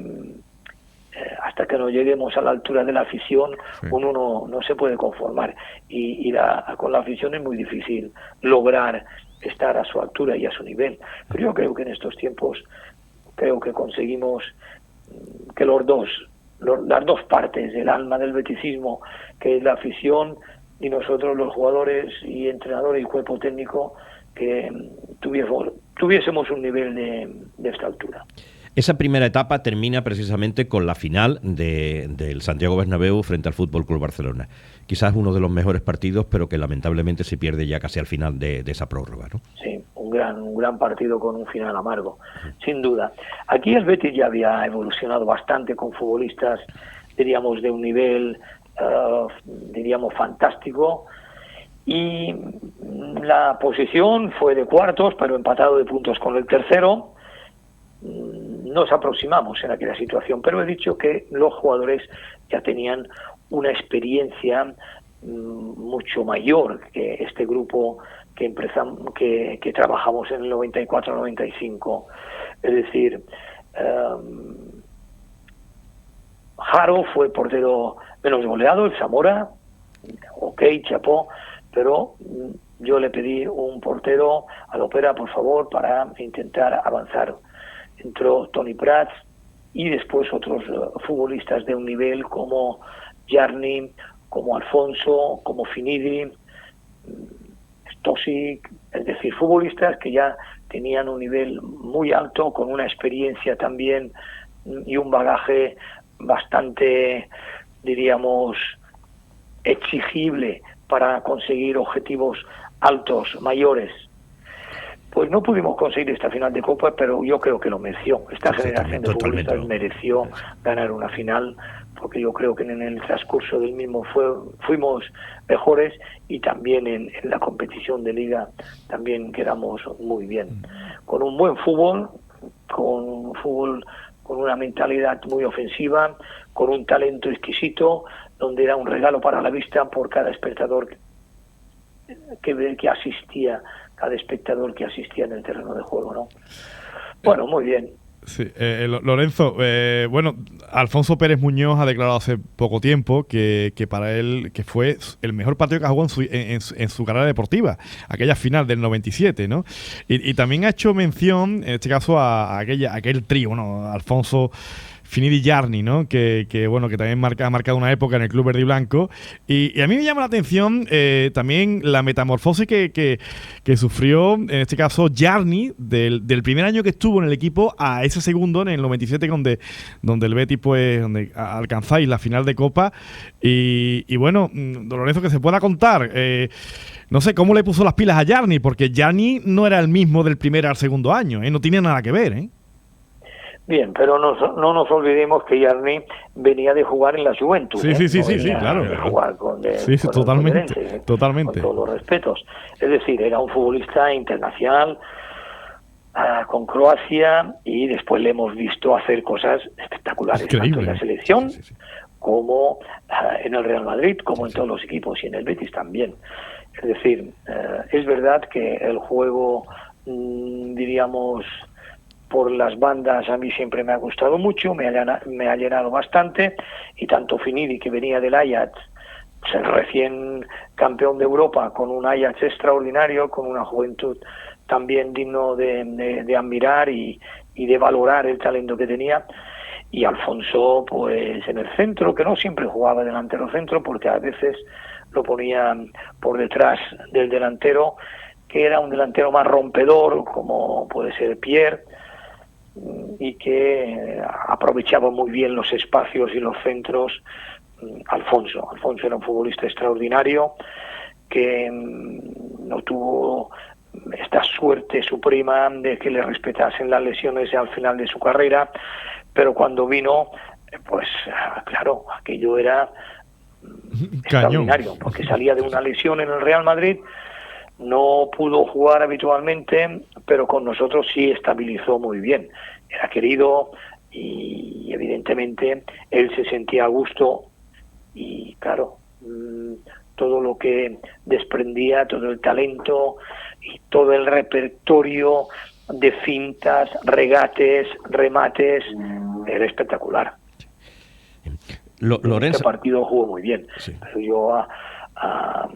[SPEAKER 3] hasta que no lleguemos a la altura de la afición, uno no se puede conformar, y con la afición es muy difícil lograr estar a su altura y a su nivel, pero yo creo que en estos tiempos conseguimos que las dos partes del alma del beticismo, que es la afición, y nosotros los jugadores y entrenadores y cuerpo técnico, que tuviésemos un nivel de esta altura.
[SPEAKER 2] Esa primera etapa termina precisamente con la final del Santiago Bernabéu frente al Fútbol Club Barcelona. Quizás uno de los mejores partidos, pero que lamentablemente se pierde ya casi al final de esa prórroga, ¿no?
[SPEAKER 3] Sí, un gran partido con un final amargo, sin duda. Aquí el Betis ya había evolucionado bastante con futbolistas, diríamos, de un nivel fantástico, y la posición fue de cuartos, pero empatado de puntos con el tercero. Nos aproximamos en aquella situación, pero he dicho que los jugadores ya tenían una experiencia mucho mayor que este grupo que trabajamos en el 94-95. Es decir, Jaro fue portero menos goleado, el Zamora, ok, chapó, pero yo le pedí un portero al Opera, por favor, para intentar avanzar. Entró Toni Prats y después otros futbolistas de un nivel como Jarni, como Alfonso, como Finidi, Stosic, es decir, futbolistas que ya tenían un nivel muy alto, con una experiencia también y un bagaje bastante, diríamos, exigible para conseguir objetivos altos, mayores. Pues no pudimos conseguir esta final de Copa, pero yo creo que lo mereció. Esta generación de futbolistas mereció ganar una final, porque yo creo que en el transcurso del mismo fuimos mejores, y también en la competición de liga también quedamos muy bien. Con un buen fútbol, con una mentalidad muy ofensiva, con un talento exquisito, donde era un regalo para la vista por cada espectador que asistía, cada espectador que asistía en el terreno de juego, ¿no? Bueno, muy bien.
[SPEAKER 1] Sí, Lorenzo, bueno, Alfonso Pérez Muñoz ha declarado hace poco tiempo que para él que fue el mejor partido que ha jugado en su carrera deportiva, aquella final del 97, ¿no? Y también ha hecho mención, en este caso, a aquel trío, ¿no? Alfonso, Finidi, Jarni, ¿no? Que bueno, que también ha marcado una época en el club verde y blanco. Y a mí me llama la atención también la metamorfosis que sufrió, en este caso, Jarni, del primer año que estuvo en el equipo a ese segundo, en el 97, donde el Betis, pues, donde alcanzáis la final de Copa. Y bueno, don Lorenzo, que se pueda contar, no sé, cómo le puso las pilas a Jarni, porque Jarni no era el mismo del primer al segundo año, no tenía nada que ver, ¿eh?
[SPEAKER 3] Bien, pero no nos olvidemos que Jarni venía de jugar en la Juventus.
[SPEAKER 1] Sí, claro.
[SPEAKER 3] De jugar con
[SPEAKER 1] totalmente.
[SPEAKER 3] Con todos los respetos. Es decir, era un futbolista internacional con Croacia, y después le hemos visto hacer cosas espectaculares, tanto en la selección como en el Real Madrid, como en todos los equipos, y en el Betis también. Es decir, es verdad que el juego, diríamos, por las bandas, a mí siempre me ha gustado mucho, me ha llenado bastante, y tanto Finidi, que venía del Ajax, recién campeón de Europa, con un Ajax extraordinario, con una juventud también digno de admirar y de valorar el talento que tenía, y Alfonso, pues en el centro, que no siempre jugaba delantero centro, porque a veces lo ponían por detrás del delantero, que era un delantero más rompedor, como puede ser Pierre, y que aprovechaba muy bien los espacios y los centros. Alfonso era un futbolista extraordinario, que no tuvo esta suerte suprema de que le respetasen las lesiones al final de su carrera, pero cuando vino, pues claro, aquello era extraordinario, porque salía de una lesión en el Real Madrid, no pudo jugar habitualmente, pero con nosotros sí estabilizó muy bien. Era querido y evidentemente él se sentía a gusto, y claro, todo lo que desprendía, todo el talento y todo el repertorio de fintas, regates, remates, era espectacular.
[SPEAKER 2] Lorenzo,
[SPEAKER 3] este partido jugó muy bien, sí. Pero yo a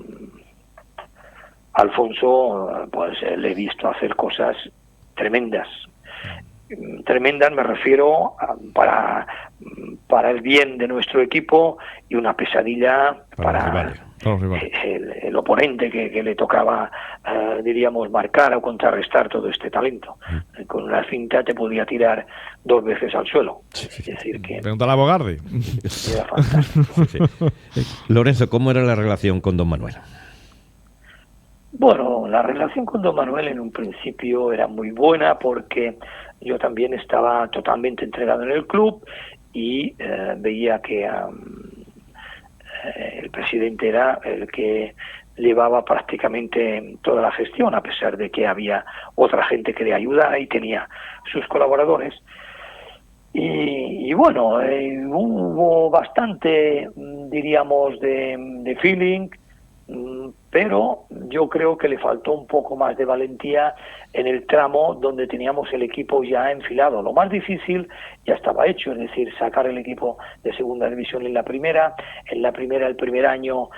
[SPEAKER 3] Alfonso, pues le he visto hacer cosas tremendas. Tremendas me refiero para el bien de nuestro equipo, y una pesadilla para el oponente que le tocaba, diríamos, marcar o contrarrestar todo este talento. Con una cinta te podía tirar 2 veces al suelo. Es decir, que
[SPEAKER 1] pregúntale a Bogarde.
[SPEAKER 3] Era fantástico.
[SPEAKER 2] Lorenzo, ¿cómo era la relación con don Manuel?
[SPEAKER 3] Bueno, la relación con don Manuel en un principio era muy buena, porque yo también estaba totalmente entregado en el club, y veía que el presidente era el que llevaba prácticamente toda la gestión, a pesar de que había otra gente que le ayudara y tenía sus colaboradores. Y bueno, hubo bastante, diríamos, de feeling, pero yo creo que le faltó un poco más de valentía en el tramo donde teníamos el equipo ya enfilado. Lo más difícil ya estaba hecho, es decir, sacar el equipo de segunda división en la primera, el primer año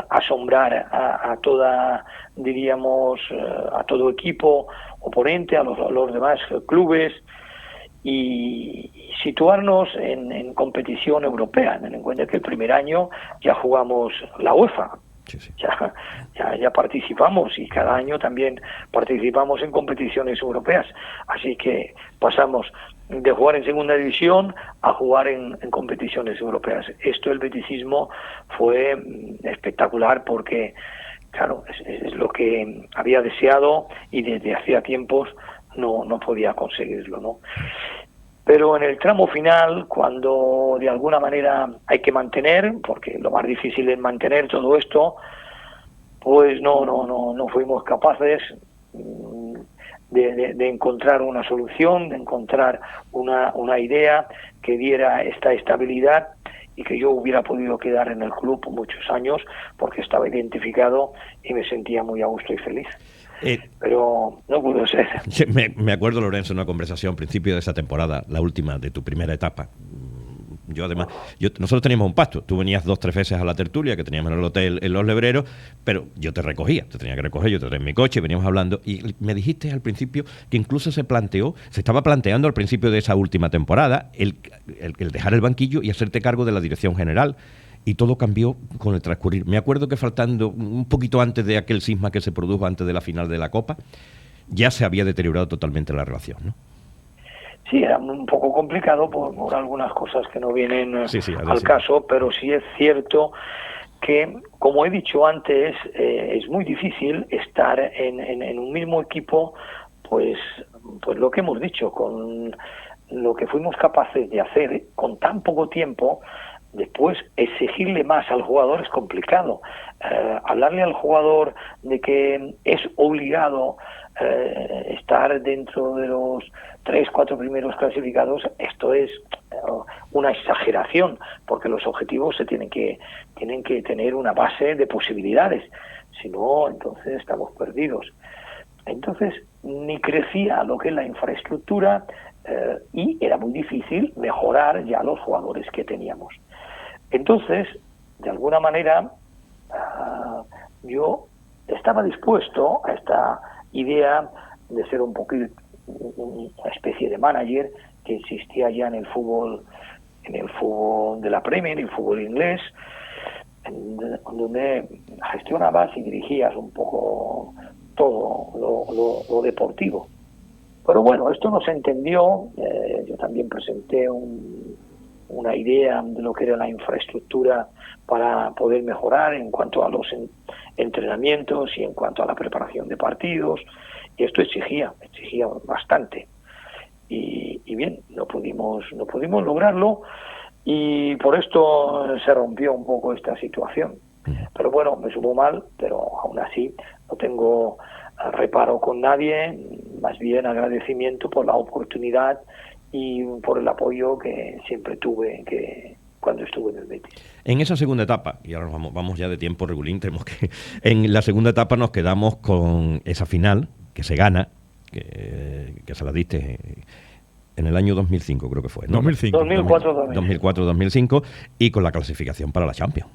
[SPEAKER 3] asombrar a toda, diríamos, a todo equipo oponente, a los demás clubes, y situarnos en competición europea. Ten en cuenta que el primer año ya jugamos la UEFA.
[SPEAKER 2] Sí, sí.
[SPEAKER 3] Ya participamos, y cada año también participamos en competiciones europeas. Así que pasamos de jugar en segunda división a jugar en competiciones europeas. Esto, el beticismo, fue espectacular porque, claro, es lo que había deseado y desde hacía tiempos no podía conseguirlo, ¿no? Pero en el tramo final, cuando de alguna manera hay que mantener, porque lo más difícil es mantener todo esto, pues no fuimos capaces de encontrar una solución, de encontrar una idea que diera esta estabilidad y que yo hubiera podido quedar en el club muchos años, porque estaba identificado y me sentía muy a gusto y feliz. Pero no pudo ser.
[SPEAKER 2] Me acuerdo, Lorenzo, una conversación al principio de esa temporada, la última de tu primera etapa. Nosotros teníamos un pacto. Tú venías 2 o 3 veces a la tertulia que teníamos en el hotel en Los Lebreros, pero yo te recogía, te tenía que recoger, yo te traía en mi coche, veníamos hablando, y me dijiste al principio que incluso se estaba planteando al principio de esa última temporada el dejar el banquillo y hacerte cargo de la dirección general. Y todo cambió con el transcurrir. Me acuerdo que faltando un poquito antes de aquel cisma que se produjo antes de la final de la Copa, ya se había deteriorado totalmente la relación, ¿no?
[SPEAKER 3] Sí, era un poco complicado por algunas cosas que no vienen al
[SPEAKER 2] sí.
[SPEAKER 3] caso, pero sí es cierto que, como he dicho antes, es muy difícil estar en un mismo equipo, pues lo que hemos dicho, con lo que fuimos capaces de hacer con tan poco tiempo. Después, exigirle más al jugador es complicado. Hablarle al jugador de que es obligado estar dentro de los 3-4 primeros clasificados, esto es una exageración, porque los objetivos tienen que tener una base de posibilidades. Si no, entonces estamos perdidos. Entonces, ni crecía lo que es la infraestructura y era muy difícil mejorar ya los jugadores que teníamos. Entonces, de alguna manera, yo estaba dispuesto a esta idea de ser un poquito una especie de manager que existía ya en el fútbol de la Premier, el fútbol inglés, donde gestionabas y dirigías un poco todo lo deportivo. Pero bueno, esto no se entendió. Yo también presenté una idea de lo que era la infraestructura para poder mejorar en cuanto a los entrenamientos y en cuanto a la preparación de partidos, y esto exigía bastante, y bien, no pudimos lograrlo, y por esto se rompió un poco esta situación. Pero bueno, me supo mal, pero aún así no tengo reparo con nadie, más bien agradecimiento por la oportunidad y por el apoyo que siempre tuve cuando estuve en el Betis.
[SPEAKER 2] En esa segunda etapa, y ahora vamos ya de tiempo regulín, en la segunda etapa nos quedamos con esa final que se gana, que se la diste en el año 2005, creo que fue, ¿no? 2004-2005, y con la clasificación para la Champions.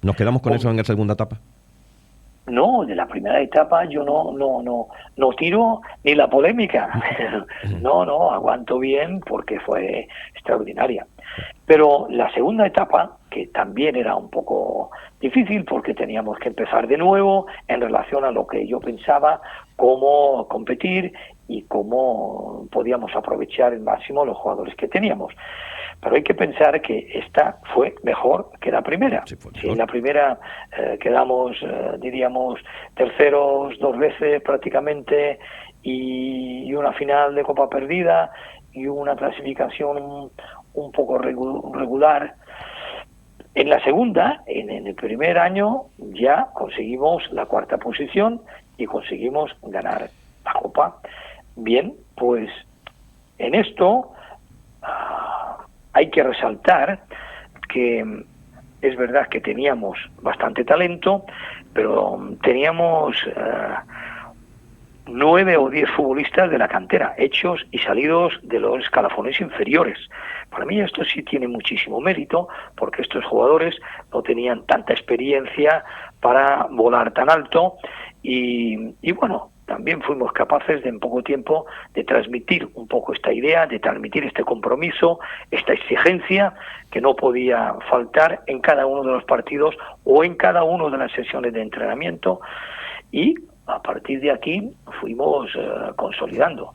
[SPEAKER 2] ¿Nos quedamos con eso en la segunda etapa?
[SPEAKER 3] No, de la primera etapa yo no tiro ni la polémica. No, aguanto bien porque fue extraordinaria. Pero la segunda etapa, que también era un poco difícil porque teníamos que empezar de nuevo en relación a lo que yo pensaba, cómo competir y cómo podíamos aprovechar al máximo los jugadores que teníamos. Pero hay que pensar que esta fue mejor que la primera.
[SPEAKER 2] Sí,
[SPEAKER 3] si en la primera quedamos, diríamos, terceros 2 veces prácticamente, y una final de Copa perdida y una clasificación un poco regular. En la segunda, en el primer año, ya conseguimos la 4ª posición y conseguimos ganar la Copa. Bien, pues en esto hay que resaltar que es verdad que teníamos bastante talento, pero teníamos 9 o 10 futbolistas de la cantera, hechos y salidos de los escalafones inferiores. Para mí esto sí tiene muchísimo mérito, porque estos jugadores no tenían tanta experiencia para volar tan alto y bueno, también fuimos capaces de en poco tiempo de transmitir un poco esta idea, de transmitir este compromiso, esta exigencia que no podía faltar en cada uno de los partidos o en cada una de las sesiones de entrenamiento, y a partir de aquí fuimos consolidando.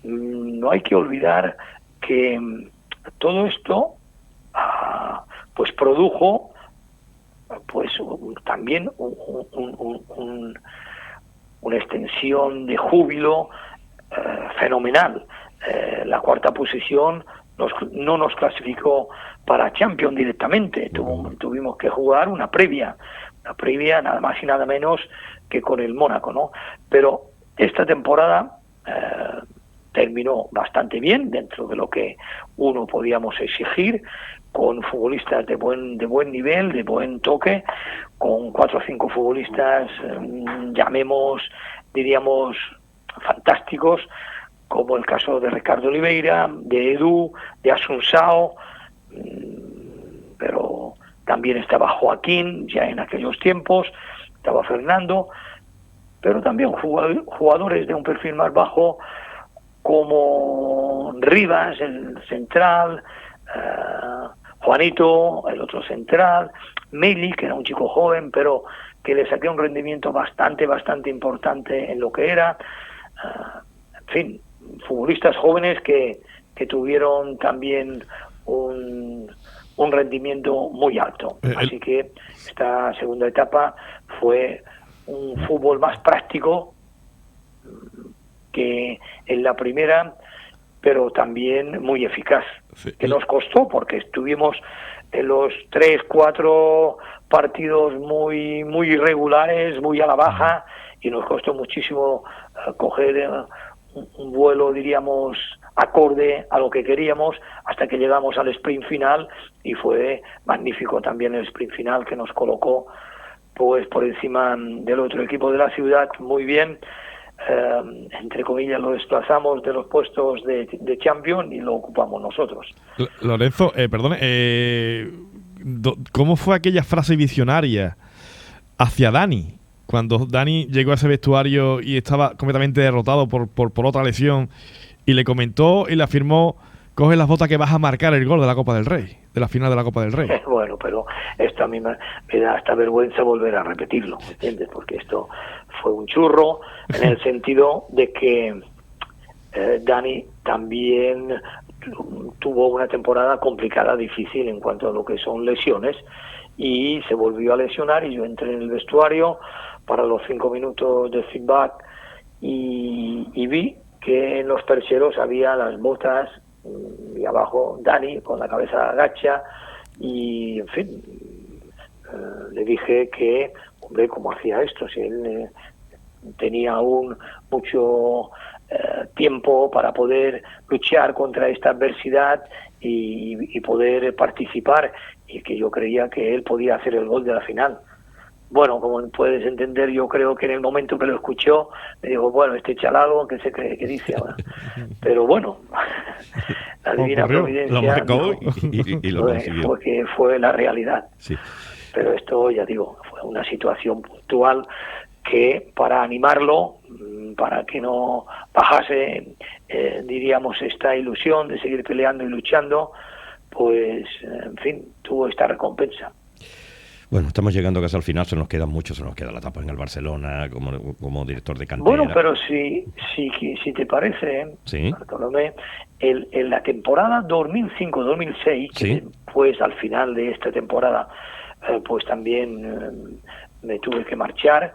[SPEAKER 3] No hay que olvidar que todo esto pues produjo pues también una extensión de júbilo fenomenal. La cuarta posición no nos clasificó para Champions directamente, tuvimos que jugar una previa nada más y nada menos que con el Mónaco, ¿no? Pero esta temporada terminó bastante bien dentro de lo que uno podíamos exigir, con futbolistas de buen nivel, de buen toque, con 4 o 5 futbolistas, diríamos, fantásticos, como el caso de Ricardo Oliveira, de Edu, de Asunsao, pero también estaba Joaquín, ya en aquellos tiempos, estaba Fernando, pero también jugadores de un perfil más bajo, como Rivas, el central, Juanito, el otro central, Meli, que era un chico joven, pero que le saqué un rendimiento bastante importante en lo que era. En fin, futbolistas jóvenes que tuvieron también un rendimiento muy alto. Así que esta segunda etapa fue un fútbol más práctico que en la primera, pero también muy eficaz, que nos costó porque estuvimos en los 3-4 partidos muy irregulares, muy a la baja, y nos costó muchísimo coger un vuelo, diríamos, acorde a lo que queríamos, hasta que llegamos al sprint final, y fue magnífico también el sprint final, que nos colocó pues por encima del otro equipo de la ciudad muy bien. Entre comillas, lo desplazamos de los puestos de Champions y lo ocupamos nosotros.
[SPEAKER 1] Lorenzo, perdone, ¿cómo fue aquella frase visionaria hacia Dani? Cuando Dani llegó a ese vestuario y estaba completamente derrotado por otra lesión, y le comentó y le afirmó: coge las botas que vas a marcar el gol de la Copa del Rey, de la final de la Copa del Rey.
[SPEAKER 3] Bueno, pero esto a mí me da hasta vergüenza volver a repetirlo, ¿entiendes? Porque esto fue un churro, en el sentido de que Dani también tuvo una temporada complicada, difícil en cuanto a lo que son lesiones, y se volvió a lesionar, y yo entré en el vestuario para los 5 minutos de feedback y vi que en los percheros había las botas, y abajo Dani con la cabeza agacha, y en fin, le dije que, hombre, ¿cómo hacía esto? Si él tenía aún mucho tiempo para poder luchar contra esta adversidad y poder participar, y que yo creía que él podía hacer el gol de la final. Bueno, como puedes entender, yo creo que en el momento que lo escuchó, me dijo: bueno, este chalado, ¿qué se cree que dice ahora? Pero bueno, la divina providencia
[SPEAKER 2] lo marcó y lo consiguió.
[SPEAKER 3] Porque fue la realidad.
[SPEAKER 2] Sí.
[SPEAKER 3] Pero esto, ya digo, fue una situación puntual que, para animarlo, para que no bajase, diríamos, esta ilusión de seguir peleando y luchando, pues, en fin, tuvo esta recompensa.
[SPEAKER 2] Bueno, estamos llegando casi al final, se nos queda la etapa en el Barcelona como director de cantera.
[SPEAKER 3] Bueno, pero si te parece,
[SPEAKER 2] ¿sí?,
[SPEAKER 3] Bartolomé, en la temporada 2005-2006, que pues al final de esta temporada pues también me tuve que marchar,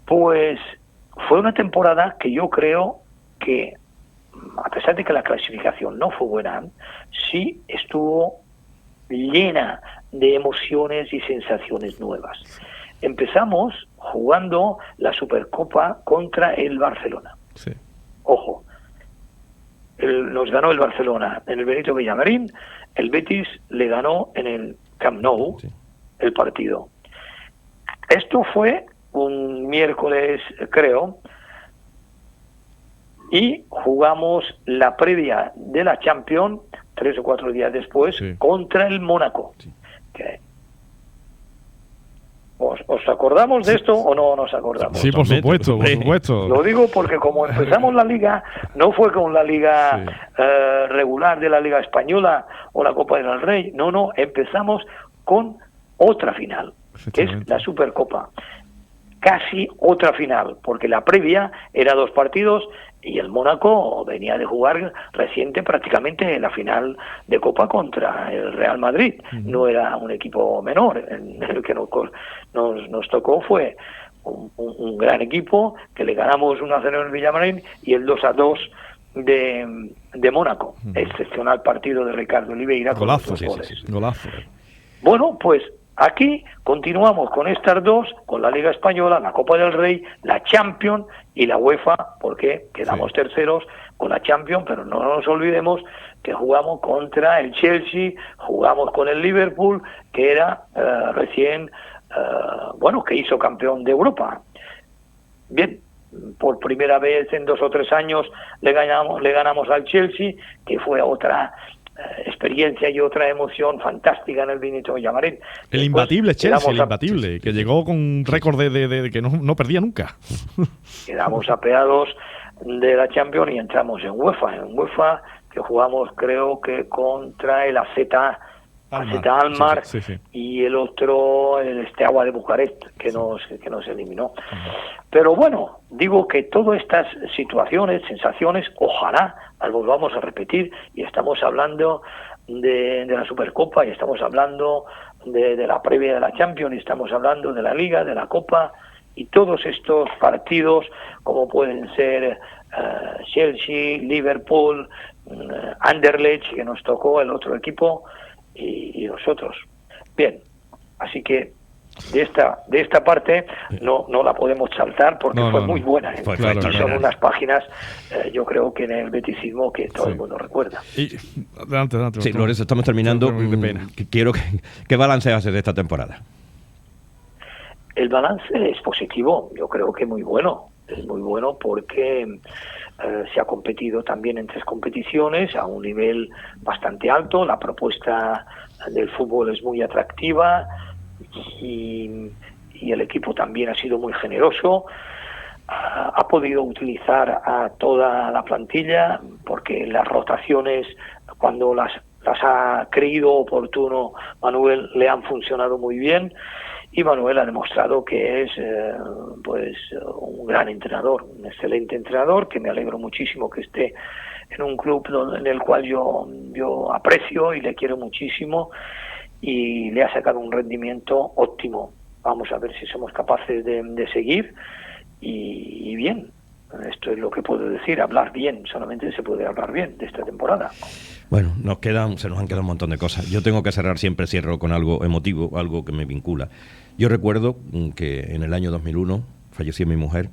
[SPEAKER 3] pues fue una temporada que yo creo que, a pesar de que la clasificación no fue buena, sí estuvo llena de emociones y sensaciones nuevas. Empezamos jugando la Supercopa contra el Barcelona.
[SPEAKER 1] Sí.
[SPEAKER 3] Ojo, nos ganó el Barcelona en el Benito Villamarín, el Betis le ganó en el Camp Nou, el partido. Esto fue un miércoles, creo, y jugamos la previa de la Champions 3 o 4 días después contra el Mónaco. Que ¿Os acordamos de esto o no nos acordamos?
[SPEAKER 1] Sí, por supuesto, por supuesto.
[SPEAKER 3] Lo digo porque como empezamos la liga, no fue con la liga regular de la Liga Española o la Copa del Rey, no, empezamos con otra final, que es la Supercopa. Casi otra final, porque la previa era 2 partidos y el Mónaco venía de jugar reciente prácticamente la final de Copa contra el Real Madrid. No era un equipo menor, el que nos tocó fue un gran equipo, que le ganamos 1-0 en el Villamarín y el 2-2 de Mónaco. Excepcional partido de Ricardo Oliveira.
[SPEAKER 1] Golazo, golazo.
[SPEAKER 3] Bueno, pues aquí continuamos con estas 2, con la Liga Española, la Copa del Rey, la Champions y la UEFA, porque quedamos terceros con la Champions, pero no nos olvidemos que jugamos contra el Chelsea, jugamos con el Liverpool, que era recién, que hizo campeón de Europa. Bien, por primera vez en 2 o 3 años le ganamos al Chelsea, que fue otra experiencia y otra emoción fantástica en el Benito Villamarín.
[SPEAKER 1] El imbatible Chelsea, el imbatible, que llegó con un récord de que no perdía nunca.
[SPEAKER 3] Quedamos apeados de la Champions y entramos en UEFA, que jugamos creo que contra el AZ Almar, y el otro, el Steaua de Bucarest, que nos eliminó. Pero bueno, digo que todas estas situaciones, sensaciones, ojalá las volvamos a repetir, y estamos hablando de la Supercopa, y estamos hablando de la previa de la Champions, y estamos hablando de la Liga, de la Copa, y todos estos partidos, como pueden ser Chelsea, Liverpool, Anderlecht, que nos tocó el otro equipo, y nosotros. Bien, así que de esta parte no la podemos saltar porque fue muy buena. Son unas páginas, yo creo que en el beticismo que todo el mundo recuerda.
[SPEAKER 2] Adelante. Sí, Lorenzo, estamos terminando. Quiero ¿qué balance haces de esta temporada?
[SPEAKER 3] El balance es positivo, yo creo que muy bueno. Es muy bueno porque se ha competido también en 3 competiciones a un nivel bastante alto. La propuesta del fútbol es muy atractiva y el equipo también ha sido muy generoso. Ha podido utilizar a toda la plantilla porque las rotaciones, cuando las ha creído oportuno Manuel, le han funcionado muy bien. Y Manuel ha demostrado que es un gran entrenador, un excelente entrenador, que me alegro muchísimo que esté en un club en el cual yo aprecio y le quiero muchísimo, y le ha sacado un rendimiento óptimo. Vamos a ver si somos capaces de seguir y bien. Esto es lo que puedo decir, hablar bien, solamente se puede hablar bien de esta temporada.
[SPEAKER 2] Bueno, se nos han quedado un montón de cosas. Yo tengo que cierro con algo emotivo, algo que me vincula. Yo recuerdo que en el año 2001 falleció mi mujer,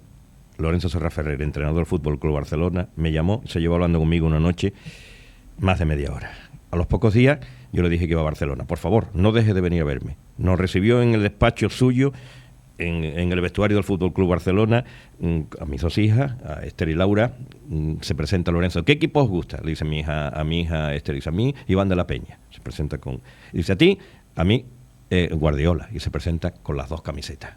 [SPEAKER 2] Lorenzo Serra Ferrer, entrenador del Fútbol Club Barcelona, me llamó, se llevó hablando conmigo una noche, más de media hora. A los pocos días yo le dije que iba a Barcelona. Por favor, no deje de venir a verme. Nos recibió en el despacho suyo, en el vestuario del Fútbol Club Barcelona, a mis 2 hijas, a Esther y Laura. Se presenta Lorenzo. ¿Qué equipo os gusta? Le dice a mi hija Esther, dice a mí Iván de la Peña. Se presenta dice a ti, a mí Guardiola, y se presenta con las 2 camisetas.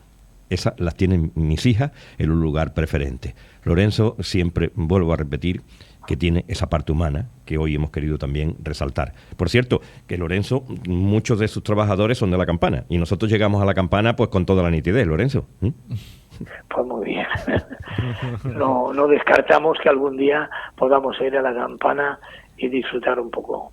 [SPEAKER 2] Esas las tienen mis hijas en un lugar preferente. Lorenzo, siempre vuelvo a repetir, que tiene esa parte humana que hoy hemos querido también resaltar. Por cierto, que Lorenzo, muchos de sus trabajadores son de La Campana, y nosotros llegamos a La Campana pues con toda la nitidez, Lorenzo.
[SPEAKER 3] Pues muy bien. No descartamos que algún día podamos ir a La Campana y disfrutar un poco.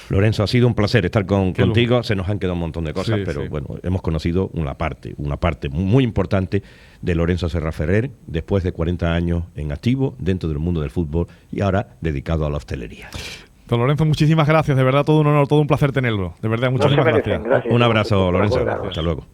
[SPEAKER 2] Lorenzo, ha sido un placer estar contigo. Se nos han quedado un montón de cosas, pero bueno, hemos conocido una parte muy importante de Lorenzo Serra Ferrer, después de 40 años en activo dentro del mundo del fútbol y ahora dedicado a la hostelería.
[SPEAKER 1] Don Lorenzo, muchísimas gracias, de verdad todo un honor, todo un placer tenerlo. De verdad, muchísimas gracias.
[SPEAKER 3] Gracias.
[SPEAKER 2] Un abrazo, Lorenzo. Hasta luego.